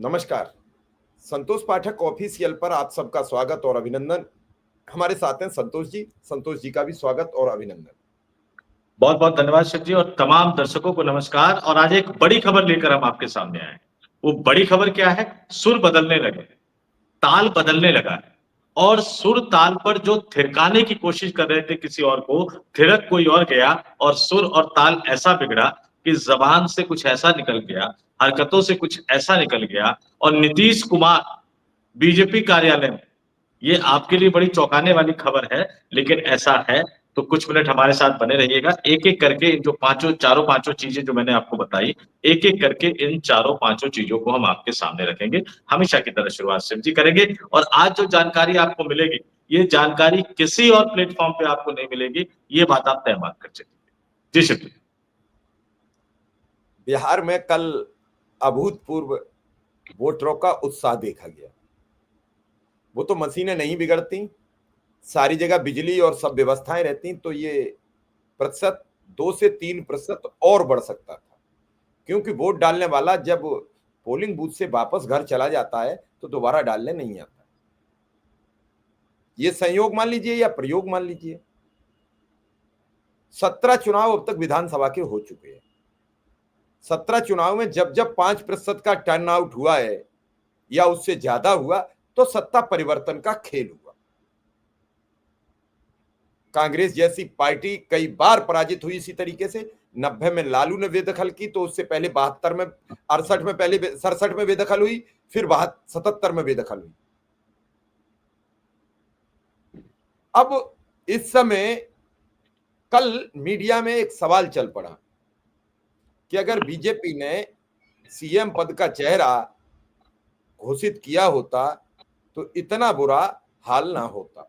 नमस्कार। संतोष पाठक ऑफिशियल पर आप सबका स्वागत और अभिनंदन। हमारे साथ हैं संतोष जी। संतोष जी का भी स्वागत और अभिनंदन। बहुत बहुत धन्यवाद शिव जी और तमाम दर्शकों को नमस्कार। और आज एक बड़ी खबर लेकर हम आपके सामने आए। वो बड़ी खबर क्या है? सुर बदलने लगे, ताल बदलने लगा है। और सुर ताल पर जो थिरकाने की कोशिश कर रहे थे किसी और को, थिरक कोई और गया और सुर और ताल ऐसा बिगड़ा कि जबान से कुछ ऐसा निकल गया, हरकतों से कुछ ऐसा निकल गया। और नीतीश कुमार बीजेपी कार्यालय में, ये आपके लिए बड़ी चौंकाने वाली खबर है, लेकिन ऐसा है। तो कुछ मिनट हमारे साथ बने रहिएगा। एक एक करके इन जो चारों पांचों चीजें जो मैंने आपको बताई, एक एक करके इन चारों पांचों चीजों को हम आपके सामने रखेंगे। हमेशा की तरह शुरुआत शिव जी करेंगे। और आज जो जानकारी आपको मिलेगी, ये जानकारी किसी और प्लेटफॉर्म पे आपको नहीं मिलेगी। ये बात आप तय मान कर चलिए। जी शिव जी। बिहार में कल अभूतपूर्व वोटरों का उत्साह देखा गया। वो तो मशीनें नहीं बिगड़ती, सारी जगह बिजली और सब व्यवस्थाएं रहती, तो ये प्रतिशत 2 से 3% और बढ़ सकता था। क्योंकि वोट डालने वाला जब पोलिंग बूथ से वापस घर चला जाता है तो दोबारा डालने नहीं आता। ये संयोग मान लीजिए या प्रयोग मान लीजिए। 17 चुनाव अब तक विधानसभा के हो चुके हैं। 17 चुनाव में जब जब 5% का टर्न आउट हुआ है या उससे ज्यादा हुआ तो सत्ता परिवर्तन का खेल हुआ। कांग्रेस जैसी पार्टी कई बार पराजित हुई इसी तरीके से। 90 में लालू ने बेदखल की, तो उससे पहले 72 में, 68 में, पहले 67 में बेदखल हुई, फिर 77 में बेदखल हुई। अब इस समय कल मीडिया में एक सवाल चल पड़ा कि अगर बीजेपी ने सीएम पद का चेहरा घोषित किया होता तो इतना बुरा हाल ना होता।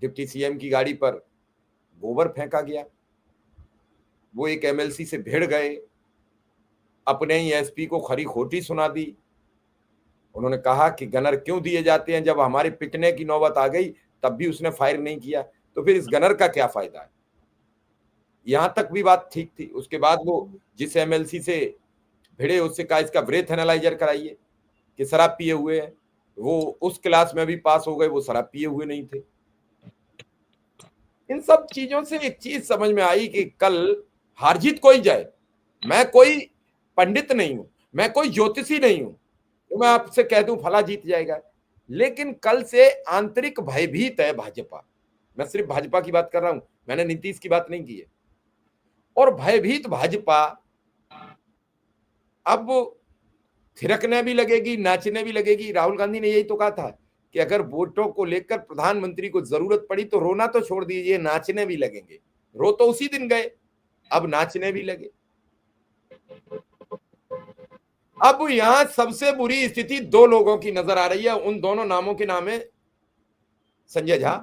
डिप्टी सीएम की गाड़ी पर गोबर फेंका गया, वो एक एमएलसी से भिड़ गए, अपने ही एसपी को खरी खोटी सुना दी। उन्होंने कहा कि गनर क्यों दिए जाते हैं, जब हमारे पिटने की नौबत आ गई तब भी उसने फायर नहीं किया, तो फिर इस गनर का क्या फायदा है। यहां तक भी बात ठीक थी। उसके बाद वो जिस एमएलसी से भिड़े उससे कहा इसका ब्रेथ एनालाइजर कराइए कि शराब पिए हुए हैं। वो उस क्लास में भी पास हो गए, वो शराब पिए हुए नहीं थे। इन सब चीजों से एक चीज समझ में आई कि कल हार जीत कोई जाए, मैं कोई पंडित नहीं हूं, मैं कोई ज्योतिषी नहीं हूं तो मैं आपसे कह दूं फला जीत जाएगा, लेकिन कल से आंतरिक भयभीत है भाजपा। मैं सिर्फ भाजपा की बात कर रहा हूं, मैंने नीतीश की बात नहीं की है। और भयभीत भाजपा अब थिरकने भी लगेगी, नाचने भी लगेगी। राहुल गांधी ने यही तो कहा था कि अगर वोटों को लेकर प्रधानमंत्री को जरूरत पड़ी तो रोना तो छोड़ दीजिए, नाचने भी लगेंगे। रो तो उसी दिन गए, अब नाचने भी लगे। अब यहां सबसे बुरी स्थिति दो लोगों की नजर आ रही है। उन दोनों नामों के नाम है संजय झा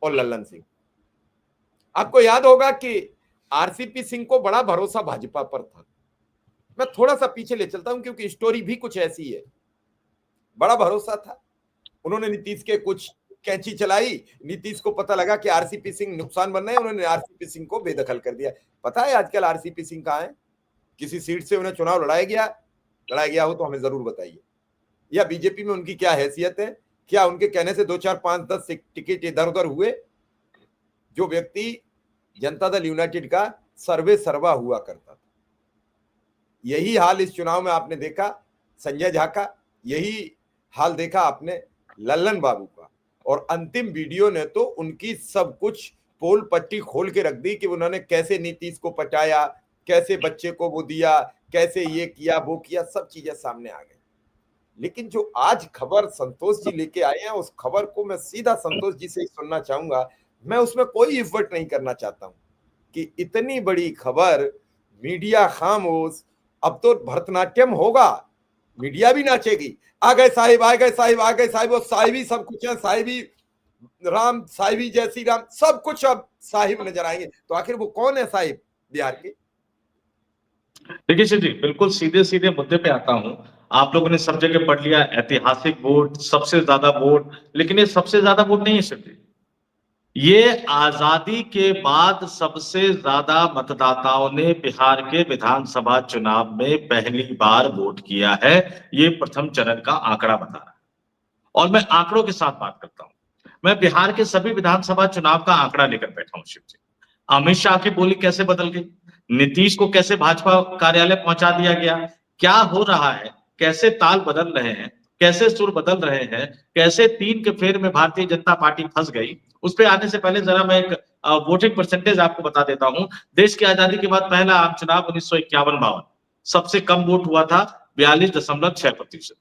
और लल्लन सिंह। आपको याद होगा कि आरसीपी सिंह को बड़ा भरोसा भाजपा पर था। मैं थोड़ा सा पीछे ले चलता हूं क्योंकि स्टोरी भी कुछ ऐसी है। बड़ा भरोसा था, उन्होंने नीतीश के कुछ कैंची चलाई, नीतीश को पता लगा कि आरसीपी सिंह नुकसान बन रहे हैं, उन्होंने आरसीपी सिंह को बेदखल कर दिया। पता है आजकल आरसीपी सिंह कहां है? किसी सीट से उन्हें चुनाव लड़ाया गया हो तो हमें जरूर बताइए। या बीजेपी में उनकी क्या हैसियत है? क्या उनके कहने से 2, 4, 5, 10 टिकट इधर उधर हुए? जो व्यक्ति जनता दल यूनाइटेड का सर्वे सर्वा हुआ करता था। यही हाल इस चुनाव में आपने देखा संजय झा का, यही हाल देखा आपने लल्लन बाबू का। और अंतिम वीडियो ने तो उनकी सब कुछ पोल पट्टी खोल के रख दी कि उन्होंने कैसे नीतीश को पटाया, कैसे बच्चे को वो दिया, कैसे ये किया वो किया, सब चीजें सामने आ गई। लेकिन जो आज खबर संतोष जी लेके आए हैं, उस खबर को मैं सीधा संतोष जी से ही सुनना चाहूंगा। मैं उसमें कोई इफर्ट नहीं करना चाहता हूं कि इतनी बड़ी खबर, मीडिया खामोश। अब तो भरतनाट्यम होगा, मीडिया भी नाचेगी। आ गए साहिब, आ गए साहिब, आ गए साहिब। और साहिबी सब कुछ है, साहिबी राम, साहिबी जैसी राम, सब कुछ अब साहिब नजर आएंगे। तो आखिर वो कौन है साहिब बिहार के? देखिए शिव जी, बिल्कुल सीधे सीधे मुद्दे पे आता हूं। आप लोगों ने सब जगह पढ़ लिया ऐतिहासिक वोट, सबसे ज्यादा वोट, लेकिन ये सबसे ज्यादा वोट नहीं है शिव जी। ये आजादी के बाद सबसे ज्यादा मतदाताओं ने बिहार के विधानसभा चुनाव में पहली बार वोट किया है। ये प्रथम चरण का आंकड़ा बता रहा है और मैं आंकड़ों के साथ बात करता हूं। मैं बिहार के सभी विधानसभा चुनाव का आंकड़ा लेकर बैठा हूं शिव जी। अमित शाह की बोली कैसे बदल गई, नीतीश को कैसे भाजपा कार्यालय पहुंचा दिया गया, क्या हो रहा है, कैसे ताल बदल रहे हैं, कैसे सुर बदल रहे हैं, कैसे तीन के फेर में भारतीय जनता पार्टी फंस गई। उस पर आने से पहले जरा मैं एक वोटिंग परसेंटेज आपको बता देता हूं। देश की आजादी के बाद पहला आम चुनाव 1951-52, सबसे कम वोट हुआ था 42.6%।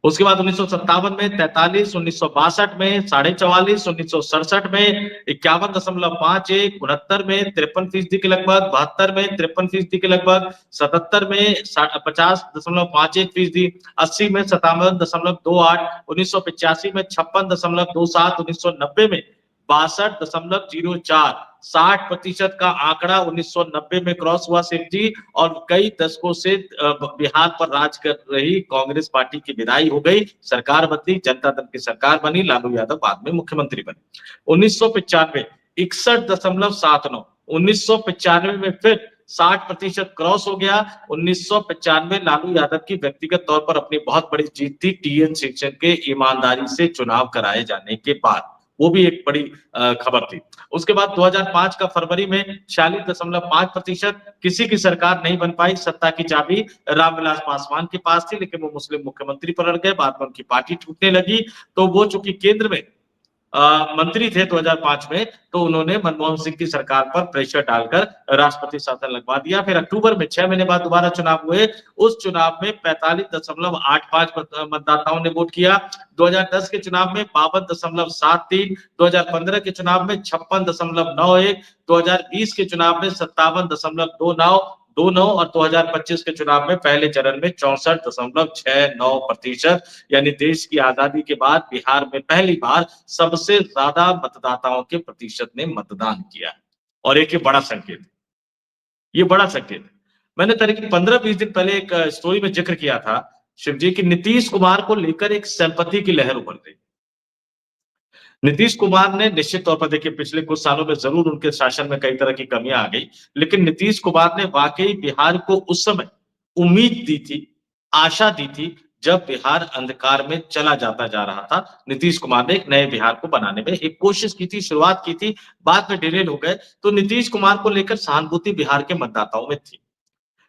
उसके बाद 1957 में 43, 1962 में 44.5, 1967 में 51.51, 69 में 53% के लगभग, 72 में 53% के लगभग, 77 में 50.51%, 80 में 57.28, 1985 में 56.27, 1990 में 62.04, 60% का आंकड़ा 1990 में क्रॉस हुआ सिर्फ जी। और कई दशकों से बिहार पर राज कर रही कांग्रेस पार्टी की विदाई हो गई, सरकार बदली, जनता दल की सरकार बनी, लालू यादव बाद में मुख्यमंत्री बने। 1995 61.79, 1995 में फिर 60% क्रॉस हो गया। 1995 लालू यादव की व्यक्तिगत तौर पर अपनी बहुत बड़ी जीत थी, टीएन शेषन के ईमानदारी से चुनाव कराए जाने के बाद, वो भी एक बड़ी खबर थी। उसके बाद 2005 का फरवरी में 46.5%, किसी की सरकार नहीं बन पाई, सत्ता की चाबी रामविलास पासवान के पास थी, लेकिन वो मुस्लिम मुख्यमंत्री पर अड़ गए, बाद में उनकी पार्टी टूटने लगी। तो वो चूंकि केंद्र में मंत्री थे 2005 में, तो उन्होंने मनमोहन सिंह की सरकार पर प्रेशर डालकर राष्ट्रपति शासन लगवा दिया। फिर अक्टूबर में 6 महीने बाद दोबारा चुनाव हुए, उस चुनाव में 45.85 मतदाताओं ने वोट किया। 2010 के चुनाव में 52.73, 2015 के चुनाव में 56.91, 2020 के चुनाव में 57.29 और 2025 के चुनाव में पहले चरण में 64.69%। यानी देश की आजादी के बाद बिहार में पहली बार सबसे ज्यादा मतदाताओं के प्रतिशत ने मतदान किया। और एक ये बड़ा संकेत, ये बड़ा संकेत है। मैंने करीब 15-20 दिन पहले एक स्टोरी में जिक्र किया था शिव जी की नीतीश कुमार को लेकर एक सिंपैथी की लहर उभर रही। नीतीश कुमार ने निश्चित तौर पर देखिए पिछले कुछ सालों में जरूर उनके शासन में कई तरह की कमियां आ गई, लेकिन नीतीश कुमार ने वाकई बिहार को उस समय उम्मीद दी थी, आशा दी थी, जब बिहार अंधकार में चला जाता जा रहा था। नीतीश कुमार ने एक नए बिहार को बनाने में एक कोशिश की थी, शुरुआत की थी, बाद में डिरेल हो गए। तो नीतीश कुमार को लेकर सहानुभूति बिहार के मतदाताओं में थी,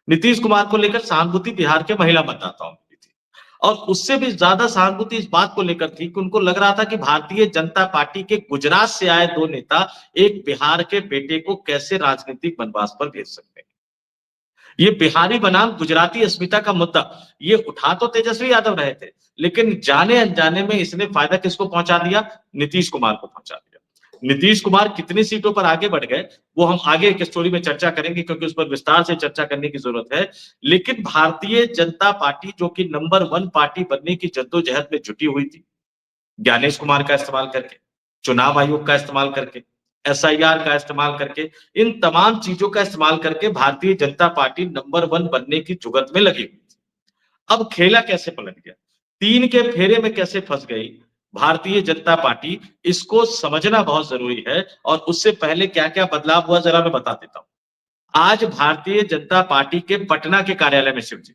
नीतीश कुमार को लेकर सहानुभूति बिहार के महिला मतदाताओं में भी थी। और उससे भी ज्यादा सहानुभूति इस बात को लेकर थी कि उनको लग रहा था कि भारतीय जनता पार्टी के गुजरात से आए दो नेता एक बिहार के बेटे को कैसे राजनीतिक वनवास पर भेज सकते हैं। ये बिहारी बनाम गुजराती अस्मिता का मुद्दा ये उठा तो तेजस्वी यादव रहे थे, लेकिन जाने अनजाने में इसने फायदा किसको पहुंचा दिया, नीतीश कुमार को पहुंचा दिया। नीतीश कुमार कितनी सीटों पर आगे बढ़ गए वो हम आगे एक स्टोरी में चर्चा करेंगे, क्योंकि उस पर विस्तार से चर्चा करने की जरूरत है। लेकिन भारतीय जनता पार्टी जो कि नंबर 1 पार्टी बनने की जद्दोजहद में जुटी हुई थी, ज्ञानेश कुमार का इस्तेमाल करके, चुनाव आयोग का इस्तेमाल करके, एसआईआर का इस्तेमाल करके, इन तमाम चीजों का इस्तेमाल करके भारतीय जनता पार्टी नंबर 1 बनने की जुगत में लगी हुई थी। अब खेला कैसे पलट गया, 3 के फेरे में कैसे फंस गई भारतीय जनता पार्टी, इसको समझना बहुत जरूरी है। और उससे पहले क्या क्या बदलाव हुआ जरा मैं बता देता हूं। आज भारतीय जनता पार्टी के पटना के कार्यालय में शिव जी,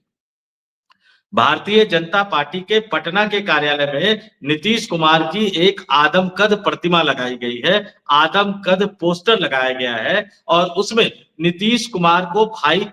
भारतीय जनता पार्टी के पटना के कार्यालय में नीतीश कुमार की एक आदमकद प्रतिमा लगाई गई है, आदमकद पोस्टर लगाया गया है। और उसमें नीतीश कुमार को भाई,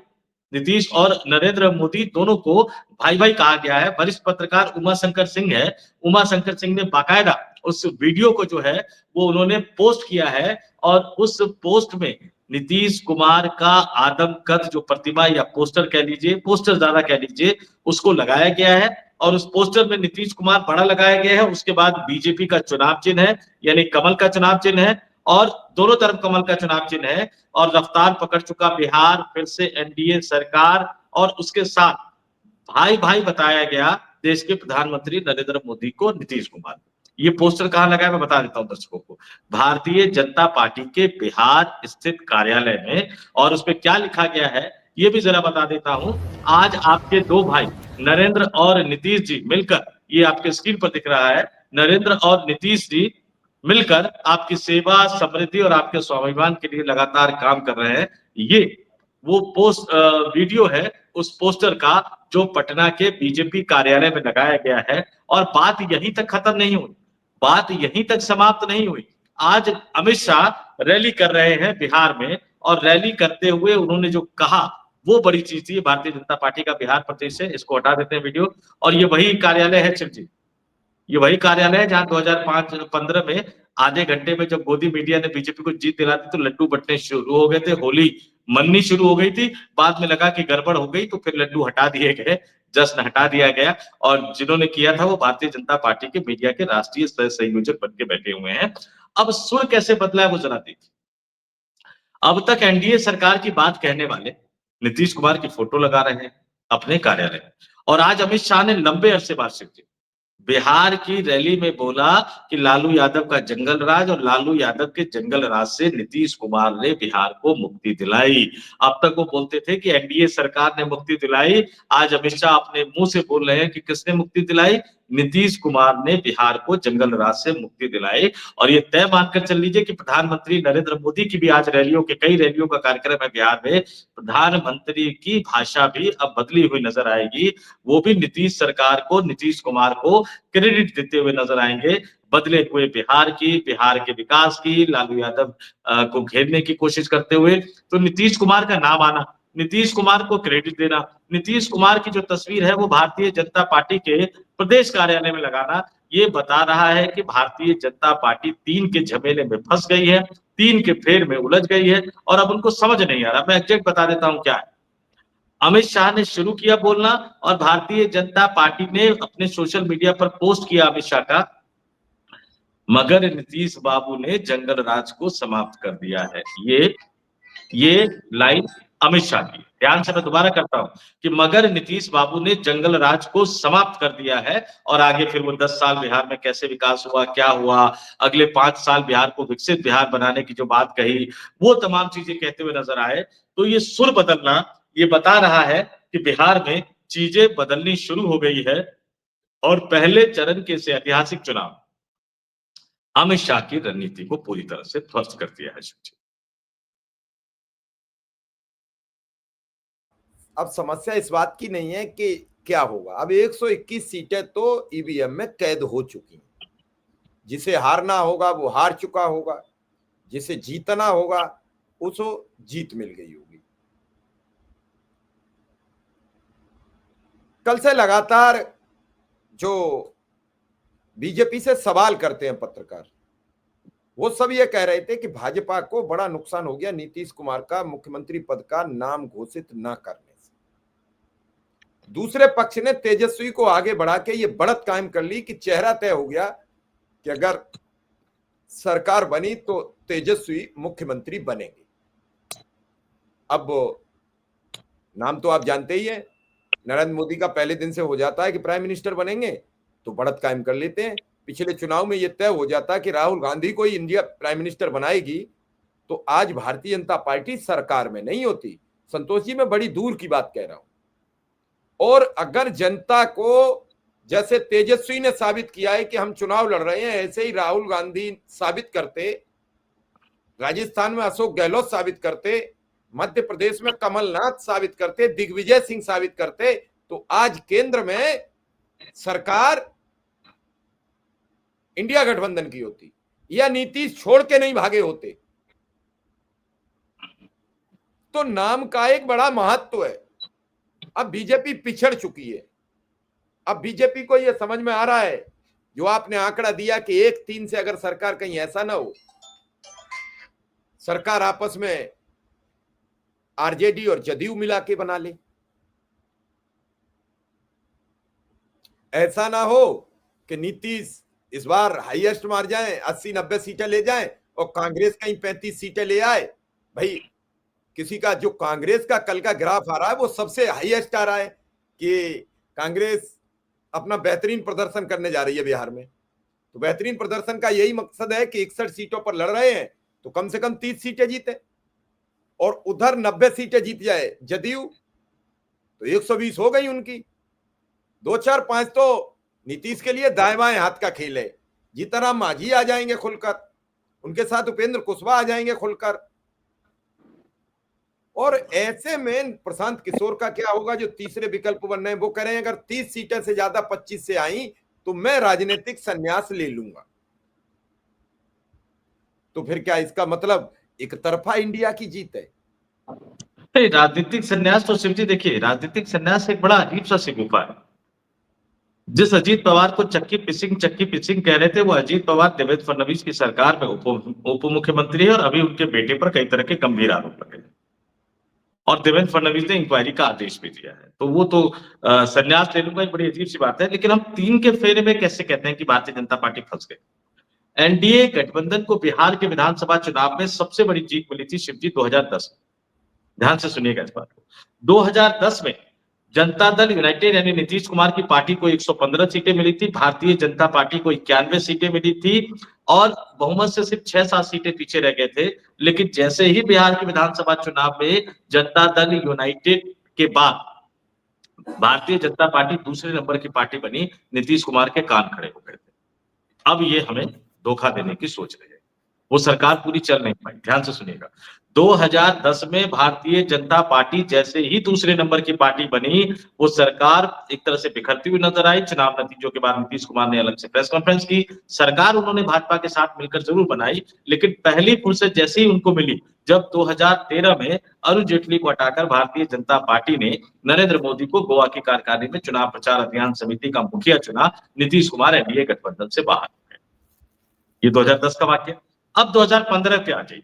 नीतीश और नरेंद्र मोदी दोनों को भाई भाई कहा गया है। वरिष्ठ पत्रकार उमा शंकर सिंह है, उमा शंकर सिंह ने बाकायदा उस वीडियो को जो है वो उन्होंने पोस्ट किया है। और उस पोस्ट में नीतीश कुमार का आदमकद जो प्रतिमा या पोस्टर कह लीजिए, पोस्टर ज्यादा कह लीजिए, उसको लगाया गया है। और उस पोस्टर में नीतीश कुमार बड़ा लगाया गया है, उसके बाद बीजेपी का चुनाव चिन्ह है, यानी कमल का चुनाव चिन्ह है, और दोनों तरफ कमल का चुनाव चिन्ह है। और रफ्तार पकड़ चुका बिहार, फिर से एनडीए सरकार, और उसके साथ भाई भाई बताया गया देश के प्रधानमंत्री नरेंद्र मोदी को, नीतीश कुमार। ये पोस्टर कहां लगा है मैं बता देता हूं दर्शकों को, भारतीय जनता पार्टी के बिहार स्थित कार्यालय में। और उस पर क्या लिखा गया है ये भी जरा बता देता हूं। आज आपके दो भाई नरेंद्र और नीतीश जी मिलकर, ये आपके स्क्रीन पर दिख रहा है, नरेंद्र और नीतीश जी मिलकर आपकी सेवा, समृद्धि और आपके स्वाभिमान के लिए लगातार काम कर रहे हैं। ये वो वीडियो है उस पोस्टर का जो पटना के बीजेपी कार्यालय में लगाया गया है। और बात यहीं तक खत्म नहीं हुई, बात यहीं तक समाप्त नहीं हुई। आज अमित शाह रैली कर रहे हैं बिहार में, और रैली करते हुए उन्होंने जो कहा वो बड़ी चीज थी। भारतीय जनता पार्टी का बिहार प्रदेश है, इसको हटा देते हैं वीडियो। और ये वही कार्यालय है शिव जी, ये वही कार्यालय है जहां 2005-15 में आधे घंटे में जब गोदी मीडिया ने बीजेपी को जीत दिला दी तो लड्डू बंटने शुरू हो गए थे, होली मननी शुरू हो गई थी। बाद में लगा कि गड़बड़ हो गई तो फिर लड्डू हटा दिए गए, जश्न हटा दिया गया। और जिन्होंने किया था वो भारतीय जनता पार्टी के मीडिया के राष्ट्रीय सह संयोजक बन के बैठे हुए हैं। अब सुर कैसे बदला है वो जरा देखिए। अब तक एनडीए सरकार की बात कहने वाले नीतीश कुमार की फोटो लगा रहे हैं अपने कार्यालय में, और आज अमित शाह ने लंबे अरसे बाद शिव जी बिहार की रैली में बोला कि लालू यादव का जंगल राज, और लालू यादव के जंगल राज से नीतीश कुमार ने बिहार को मुक्ति दिलाई। अब तक वो बोलते थे कि एनडीए सरकार ने मुक्ति दिलाई, आज अमित शाह अपने मुंह से बोल रहे हैं कि किसने मुक्ति दिलाई, नीतीश कुमार ने बिहार को जंगल राज से मुक्ति दिलाई। और ये तय मानकर चल लीजिए कि प्रधानमंत्री नरेंद्र मोदी की भी आज रैलियों के कई रैलियों का कार्यक्रम है बिहार में, प्रधानमंत्री की भाषा भी अब बदली हुई नजर आएगी। वो भी नीतीश सरकार को, नीतीश कुमार को क्रेडिट देते हुए नजर आएंगे बदले हुए बिहार की, बिहार के विकास की, लालू यादव को घेरने की कोशिश करते हुए। तो नीतीश कुमार का नाम आना, नीतीश कुमार को क्रेडिट देना, नीतीश कुमार की जो तस्वीर है वो भारतीय जनता पार्टी के प्रदेश कार्यालय में लगाना, ये बता रहा है कि भारतीय जनता पार्टी तीन के झमेले में फंस गई है, तीन के फेर में उलझ गई है, और अब उनको समझ नहीं आ रहा। मैं एग्जैक्ट बता देता हूं क्या है। अमित शाह ने शुरू किया बोलना, और भारतीय जनता पार्टी ने अपने सोशल मीडिया पर पोस्ट किया अमित शाह का, मगर नीतीश बाबू ने जंगल राज को समाप्त कर दिया है। ये लाइन अमित शाह की, ध्यान से मैं दोबारा करता हूं कि मगर नीतीश बाबू ने जंगल राज को समाप्त कर दिया है। और आगे फिर वो 10 साल बिहार में कैसे विकास हुआ, क्या हुआ, अगले 5 साल बिहार को विकसित बिहार बनाने की जो बात कही, वो तमाम चीजें कहते हुए नजर आए। तो ये सुर बदलना ये बता रहा है कि बिहार में चीजें बदलनी शुरू हो गई है, और पहले चरण के से ऐतिहासिक चुनाव अमित शाह की रणनीति को पूरी तरह से ध्वस्त कर दिया है। अब समस्या इस बात की नहीं है कि क्या होगा, अब 121 सीटें तो ईवीएम में कैद हो चुकी हैं। जिसे हारना होगा वो हार चुका होगा, जिसे जीतना होगा उसको जीत मिल गई होगी। कल से लगातार जो बीजेपी से सवाल करते हैं पत्रकार, वो सब ये कह रहे थे कि भाजपा को बड़ा नुकसान हो गया नीतीश कुमार का मुख्यमंत्री पद का नाम घोषित न करने से। दूसरे पक्ष ने तेजस्वी को आगे बढ़ा के ये बढ़त कायम कर ली कि चेहरा तय हो गया कि अगर सरकार बनी तो तेजस्वी मुख्यमंत्री बनेंगे। अब नाम तो आप जानते ही हैं, नरेंद्र मोदी का पहले दिन से हो जाता है कि प्राइम मिनिस्टर बनेंगे तो बढ़त कायम कर लेते हैं। पिछले चुनाव में यह तय हो जाता कि राहुल गांधी को ही इंडिया प्राइम मिनिस्टर बनाएगी, तो आज भारतीय जनता पार्टी सरकार में नहीं होती। संतोष जी, मैं बड़ी दूर की बात कह रहा हूं। और अगर जनता को, जैसे तेजस्वी ने साबित किया है कि हम चुनाव लड़ रहे हैं, ऐसे ही राहुल गांधी साबित करते, राजस्थान में अशोक गहलोत साबित करते, मध्य प्रदेश में कमलनाथ साबित करते, दिग्विजय सिंह साबित करते, तो आज केंद्र में सरकार इंडिया गठबंधन की होती, या नीतीश छोड़ के नहीं भागे होते। तो नाम का एक बड़ा महत्व है। अब बीजेपी पिछड़ चुकी है। अब बीजेपी को यह समझ में आ रहा है, जो आपने आंकड़ा दिया कि 1-3 से अगर सरकार, कहीं ऐसा ना हो सरकार आपस में आरजेडी और जदयू मिला के बना ले। ऐसा ना हो कि नीतीश इस बार हाईएस्ट मार जाए, 80-90 सीटें ले जाए, और कांग्रेस कहीं 35 सीटें ले आए। भाई, किसी का जो कांग्रेस का कल का ग्राफ आ रहा है वो सबसे हाईएस्ट आ रहा है कि कांग्रेस अपना बेहतरीन प्रदर्शन करने जा रही है बिहार में। तो बेहतरीन प्रदर्शन का यही मकसद है कि 61 सीटों पर लड़ रहे हैं तो कम से कम 30 सीटें जीते, और उधर 90 सीटें जीत जाए जदयू तो 120 हो गई उनकी। 2, 4, 5 तो नीतीश के लिए दाएं बाएं हाथ का खेल है। जीतनराम मांझी आ जाएंगे खुलकर, उनके साथ उपेंद्र कुशवाहा आ जाएंगे खुलकर। और ऐसे में प्रशांत किशोर का क्या होगा, जो तीसरे विकल्प बन रहे हैं, वो कह रहे हैं अगर 30 सीटें से ज्यादा 25 से आई तो मैं राजनीतिक संन्यास ले लूंगा। तो फिर क्या इसका मतलब एक तरफा इंडिया की जीत है? नहीं, राजनीतिक संन्यास तो शिव जी देखिए, राजनीतिक संन्यास एक बड़ा अजीब सा सिगुफा है। जिस अजीत पवार को चक्की पिसिंग कह रहे थे, वो अजीत पवार देवेंद्र फडणवीस की सरकार में उप मुख्यमंत्री है और अभी उनके बेटे पर कई तरह के गंभीर आरोप लगे और देवेंद्र फडणवीस ने इंक्वायरी का आदेश भी दिया है। तो वो तो संन्यास ले लूंगा, एक बड़ी अजीब सी बात है। लेकिन हम 3 के फेरे में कैसे कहते हैं कि भारतीय जनता पार्टी फंस गई? एनडीए गठबंधन को बिहार के विधानसभा चुनाव में सबसे बड़ी जीत मिली थी शिवजी 2010। ध्यान से सुनिएगा इस बात को। 2010 में जनता दल यूनाइटेड यानी नीतीश कुमार की पार्टी को 115 सीटें मिली थी, भारतीय जनता पार्टी को 91 सीटें मिली थी और बहुमत से सिर्फ 6-7 सीटें पीछे रह गए थे। लेकिन जैसे ही बिहार के विधानसभा चुनाव में जनता दल यूनाइटेड के बाद भारतीय जनता पार्टी दूसरे नंबर की पार्टी बनी, नीतीश कुमार के कान खड़े हो गए थे। अब ये हमें धोखा देने की सोच रहे हैं, वो सरकार पूरी चल नहीं पाई। ध्यान से सुनिएगा, 2010 में भारतीय जनता पार्टी जैसे ही दूसरे नंबर की पार्टी बनी, वो सरकार एक तरह से बिखरती हुई नजर आई। चुनाव नतीजों के बाद नीतीश कुमार ने अलग से प्रेस कॉन्फ्रेंस की। सरकार उन्होंने भाजपा के साथ मिलकर जरूर बनाई, लेकिन पहली फुर्सत जैसे ही उनको मिली, जब 2013 में अरुण जेटली को हटाकर भारतीय जनता पार्टी ने नरेंद्र मोदी को गोवा की कार्यकारिणी में चुनाव प्रचार अभियान समिति का मुखिया चुना, नीतीश कुमार एनडीए गठबंधन से बाहर हो गए। ये 2010 का वाक्य। अब 2015 पे आ जाइए।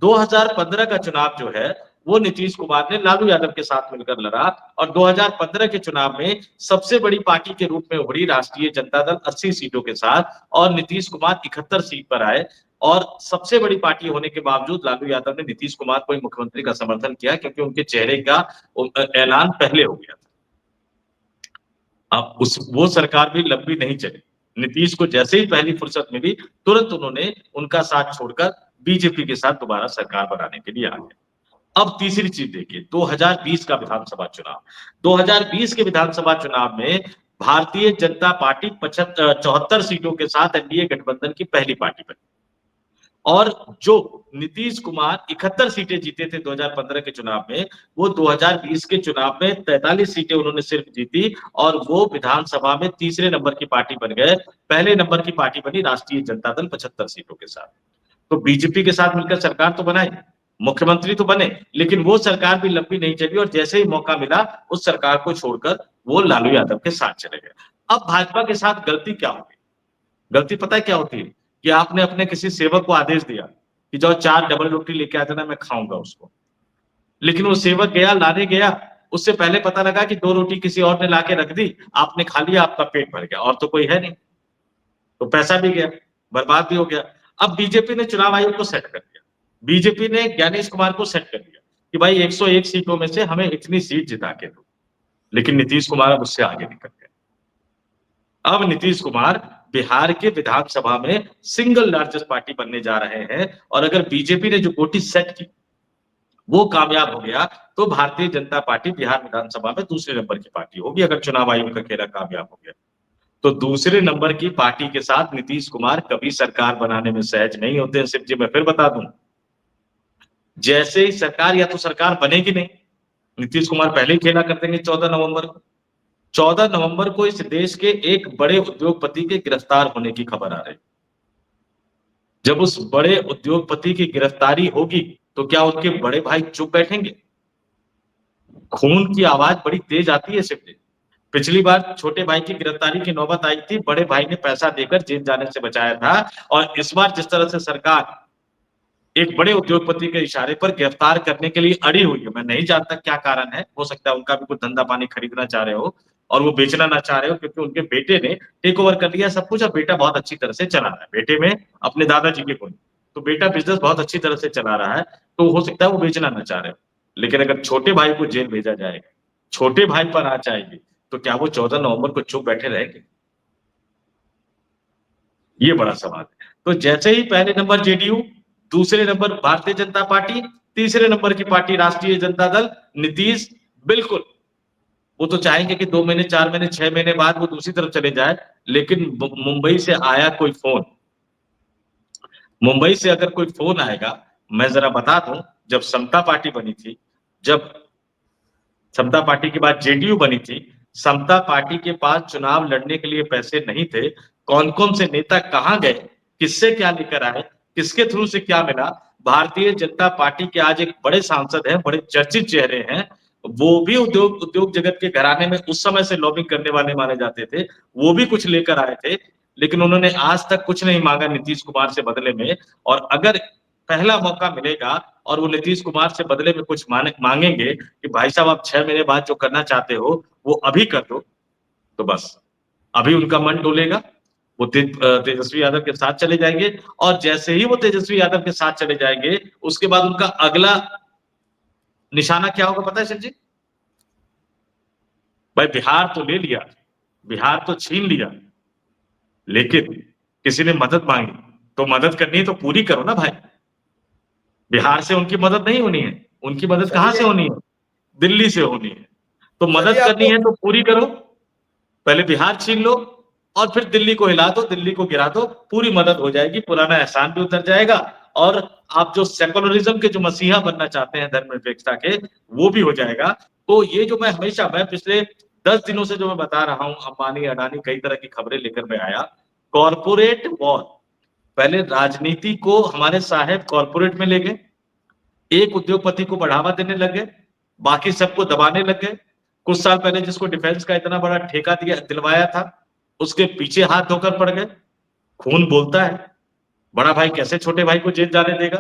2015 का चुनाव जो है वो नीतीश कुमार ने लालू यादव के साथ मिलकर लड़ा और 2015 के चुनाव में सबसे बड़ी पार्टी के रूप में उभरी राष्ट्रीय जनता दल 80 सीटों के साथ और नीतीश कुमार 71 सीट पर आए। और सबसे बड़ी पार्टी होने के बावजूद लालू यादव ने नीतीश कुमार को मुख्यमंत्री का समर्थन किया, क्योंकि उनके चेहरे का ऐलान पहले हो गया था। अब वो सरकार भी लंबी नहीं चली। नीतीश को जैसे ही पहली फुर्सत मिली, तुरंत उन्होंने उनका साथ छोड़कर बीजेपी के साथ दोबारा सरकार बनाने के लिए आ गए। अब तीसरी चीज देखिए, 2020 का विधानसभा चुनाव। 2020 के विधानसभा चुनाव में भारतीय जनता पार्टी 74 सीटों के साथ एनडीए गठबंधन की पहली पार्टी बनी और जो नीतीश कुमार 71 सीटें जीते थे 2015 के चुनाव में, वो 2020 के चुनाव में 43 सीटें उन्होंने सिर्फ जीती और वो विधानसभा में तीसरे नंबर की पार्टी बन गए। पहले नंबर की पार्टी बनी राष्ट्रीय जनता दल 75 सीटों के साथ। तो बीजेपी के साथ मिलकर सरकार तो बनाई, मुख्यमंत्री तो बने, लेकिन वो सरकार भी लंबी नहीं चली और जैसे ही मौका मिला उस सरकार को छोड़कर वो लालू यादव के साथ चले गए। अब भाजपा के साथ गलती क्या होगी? गलती पता है क्या होती है? कि आपने अपने किसी सेवक को आदेश दिया कि जाओ 4 डबल रोटी लेके आ जाना, मैं खाऊंगा उसको। लेकिन वो सेवक गया, लाने गया, उससे पहले पता लगा कि 2 रोटी किसी और ने लाके रख दी, आपने खा लिया, आपका पेट भर गया और तो कोई है नहीं, तो पैसा भी गया, बर्बाद भी हो गया। अब बीजेपी ने चुनाव आयोग को सेट कर दिया, बीजेपी ने ज्ञानेश कुमार को सेट कर दिया कि भाई 101 सीटों में से हमें इतनी सीट जिता के दो। लेकिन नीतीश कुमार अब उससे आगे निकल गए। अब नीतीश कुमार बिहार के विधानसभा में सिंगल लार्जेस्ट पार्टी बनने जा रहे हैं और अगर बीजेपी ने जो कोटी सेट की वो कामयाब हो गया तो भारतीय जनता पार्टी बिहार विधानसभा में दूसरे नंबर की पार्टी होगी, अगर चुनाव आयोग का खेला कामयाब हो गया। तो दूसरे नंबर की पार्टी के साथ नीतीश कुमार कभी सरकार बनाने में सहज नहीं होते हैं। शिव जी, मैं फिर बता दूं, जैसे ही सरकार, या तो सरकार बनेगी नहीं, नीतीश कुमार पहले ही खेला कर देंगे 14 नवंबर को। 14 नवंबर को इस देश के एक बड़े उद्योगपति के गिरफ्तार होने की खबर आ रही। जब उस बड़े उद्योगपति की गिरफ्तारी होगी तो क्या उसके बड़े भाई चुप बैठेंगे? खून की आवाज बड़ी तेज आती है शिव जी। पिछली बार छोटे भाई की गिरफ्तारी की नौबत आई थी, बड़े भाई ने पैसा देकर जेल जाने से बचाया था और इस बार जिस तरह से सरकार एक बड़े उद्योगपति के इशारे पर गिरफ्तार करने के लिए अड़ी हुई है, मैं नहीं जानता क्या कारण है। हो सकता है उनका भी कुछ धंधा पानी खरीदना चाह रहे हो और वो बेचना ना चाह रहे हो, क्योंकि उनके बेटे ने टेक ओवर कर लिया सब कुछ और बेटा बहुत अच्छी तरह से चला रहा है। बेटे में अपने दादाजी के गुण, तो बेटा बिजनेस बहुत अच्छी तरह से चला रहा है, तो हो सकता है वो बेचना ना चाह रहे हो। लेकिन अगर छोटे भाई को जेल भेजा जाएगा, छोटे भाई पर आ जाएगी, तो क्या वो 14 नवंबर को चुप बैठे रहेंगे? ये बड़ा सवाल है। तो जैसे ही पहले नंबर जेडीयू, दूसरे नंबर भारतीय जनता पार्टी, तीसरे नंबर की पार्टी राष्ट्रीय जनता दल, नीतीश बिल्कुल वो तो चाहेंगे कि 2 महीने, 4 महीने, 6 महीने बाद वो दूसरी तरफ चले जाए, लेकिन मुंबई से आया कोई फोन, मुंबई से अगर कोई फोन आएगा, मैं जरा बता दूं, जब समता पार्टी बनी थी, जब समता पार्टी के बाद जेडीयू बनी थी, समता पार्टी के पास चुनाव लड़ने के लिए पैसे नहीं थे। कौन-कौन से नेता कहां गए, किससे क्या लेकर आए, किसके थ्रू से क्या मिला। भारतीय जनता पार्टी के आज एक बड़े सांसद हैं, बड़े चर्चित चेहरे हैं, वो भी उद्योग जगत के घराने में उस समय से लॉबिंग करने वाले माने जाते थे, वो भी कुछ लेकर आए थे, लेकिन उन्होंने आज तक कुछ नहीं मांगा नीतीश कुमार से बदले में। और अगर पहला मौका मिलेगा और वो नीतीश कुमार से बदले में कुछ मांगेंगे कि भाई साहब आप 6 महीने बाद जो करना चाहते हो वो अभी कर दो, तो बस अभी उनका मन डोलेगा, वो तेजस्वी यादव के साथ चले जाएंगे। और जैसे ही वो तेजस्वी यादव के साथ चले जाएंगे, उसके बाद उनका अगला निशाना क्या होगा पता है सर जी? भाई बिहार तो ले लिया, बिहार तो छीन लिया, लेकिन किसी ने मदद मांगी, तो मदद करनी है तो पूरी करो ना भाई। बिहार से उनकी मदद नहीं होनी है, उनकी मदद कहां से होनी है? दिल्ली से होनी है। तो मदद करनी है तो पूरी करो, पहले बिहार छीन लो और फिर दिल्ली को हिला दो, दिल्ली को गिरा दो, पूरी मदद हो जाएगी, पुराना एहसान भी उतर जाएगा और आप जो सेकुलरिज्म के जो मसीहा बनना चाहते हैं धर्मनिरपेक्षता के, वो भी हो जाएगा। तो ये जो मैं पिछले 10 दिनों से जो मैं बता रहा हूं, अंबानी अडानी कई तरह की खबरें लेकर मैं आया, कॉर्पोरेट वॉर। पहले राजनीति को हमारे साहेब कॉर्पोरेट में ले गए, एक उद्योगपति को बढ़ावा देने लगे, बाकी सबको दबाने लगे। कुछ साल पहले जिसको डिफेंस का इतना बड़ा ठेका दिलवाया था, उसके पीछे हाथ धोकर पड़ गए। खून बोलता है, बड़ा भाई कैसे छोटे भाई को जेल जाने देगा।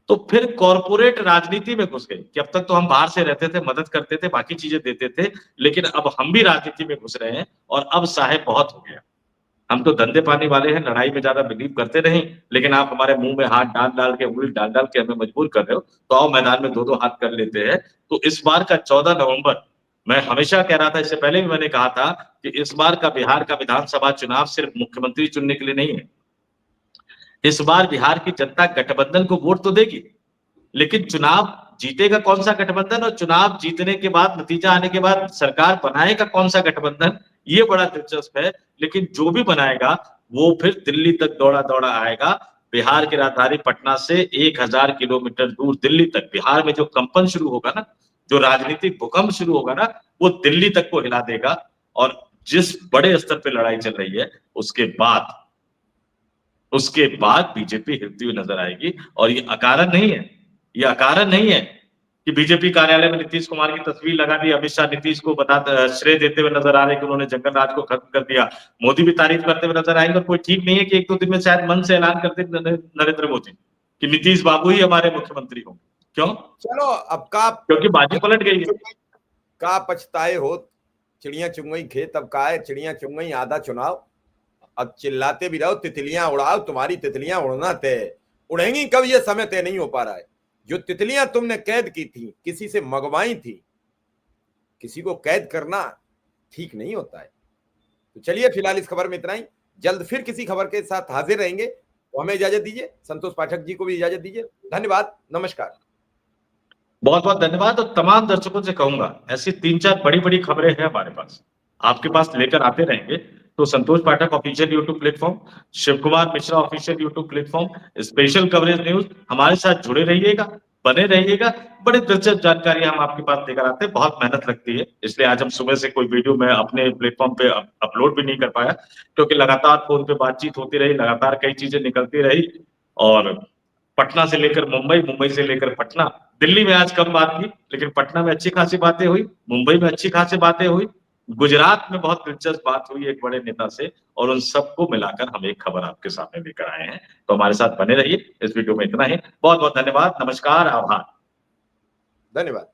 तो फिर कॉर्पोरेट राजनीति में घुस गए कि अब तक तो हम बाहर से रहते थे, मदद करते थे, बाकी चीजें देते थे, लेकिन अब हम भी राजनीति में घुस रहे हैं और अब साहेब बहुत हो गया। हम तो धंधे पानी वाले हैं, लड़ाई में ज्यादा बिलीव करते नहीं, लेकिन आप हमारे मुंह में हाथ डाल डाल के, उंगली डाल डाल के हमें मजबूर कर रहे हो, तो आओ मैदान में 2-2 हाथ कर लेते हैं। तो इस बार का 14 नवंबर, मैं हमेशा कह रहा था, इससे पहले भी मैंने कहा था कि इस बार का बिहार का विधानसभा चुनाव सिर्फ मुख्यमंत्री चुनने के लिए नहीं है। इस बार बिहार की जनता गठबंधन को वोट तो देगी, लेकिन चुनाव जीतेगा कौन सा गठबंधन और चुनाव जीतने के बाद, नतीजा आने के बाद सरकार बनाएगा कौन सा गठबंधन, ये बड़ा दिलचस्प है। लेकिन जो भी बनाएगा वो फिर दिल्ली तक दौड़ा दौड़ा आएगा। बिहार की राजधानी पटना से 1000 किलोमीटर दूर दिल्ली तक बिहार में जो कंपन शुरू होगा ना, जो राजनीतिक भूकंप शुरू होगा ना, वो दिल्ली तक को हिला देगा। और जिस बड़े स्तर पे लड़ाई चल रही है, उसके बाद बीजेपी हिलती हुई नजर आएगी। और ये अकारण नहीं है, ये अकारण नहीं है कि बीजेपी कार्यालय में नीतीश कुमार की तस्वीर लगा दी, अमित शाह नीतीश को श्रेय देते हुए नजर आ रहे हैं कि उन्होंने जंगल राज को खत्म कर दिया, मोदी भी तारीफ करते हुए नजर आएंगे। और कोई ठीक नहीं है कि 1-2 दिन में शायद मन से ऐलान करते नरेंद्र मोदी कि नीतीश बाबू ही हमारे मुख्यमंत्री होंगे। क्यों? चलो अब का, क्योंकि बाजी पलट गई है। का पछताए हो चिड़िया चुग गई खेत, अब का है चिड़िया चुग गई आधा चुनाव। अब चिल्लाते भी रहो, तितलियां उड़ाओ, तुम्हारी तितलियां उड़ना तय, उड़ेंगी कब ये समय तय नहीं हो पा रहा है। जो तितलियां तुमने कैद की थी, किसी से मंगवाई थी, किसी को कैद करना ठीक नहीं होता है। तो चलिए फिलहाल इस खबर में इतना ही, जल्द फिर किसी खबर के साथ हाजिर रहेंगे। तो हमें इजाजत दीजिए, संतोष पाठक जी को भी इजाजत दीजिए। धन्यवाद, नमस्कार। बहुत बहुत धन्यवाद। और तमाम दर्शकों से कहूंगा, ऐसी 3-4 बड़ी बड़ी खबरें हैं हमारे पास, आपके पास लेकर आते रहेंगे। तो Santosh Pathak official YouTube platform, Shiv Kumar Mishra official YouTube platform, special coverage news, हमारे साथ जुड़े रहिएगा, बने रहिएगा। बड़ी दिलचस्प जानकारी हम आपके पास लेकर आते हैं। बहुत मेहनत लगती है, इसलिए आज हम सुबह से कोई वीडियो मैं अपने प्लेटफॉर्म पे अपलोड भी नहीं कर पाया, क्योंकि लगातार फोन पे बातचीत होती रही, लगातार कई चीजें निकलती रही। और पटना से लेकर मुंबई, मुंबई से लेकर पटना, दिल्ली में आज कम बात की, लेकिन पटना में अच्छी खासी बातें हुई, मुंबई में अच्छी खासी बातें हुई, गुजरात में बहुत दिलचस्प बात हुई एक बड़े नेता से, और उन सबको मिलाकर हम एक खबर आपके सामने लेकर आए हैं। तो हमारे साथ बने रहिए। इस वीडियो में इतना ही। बहुत बहुत धन्यवाद, नमस्कार, आभार। धन्यवाद।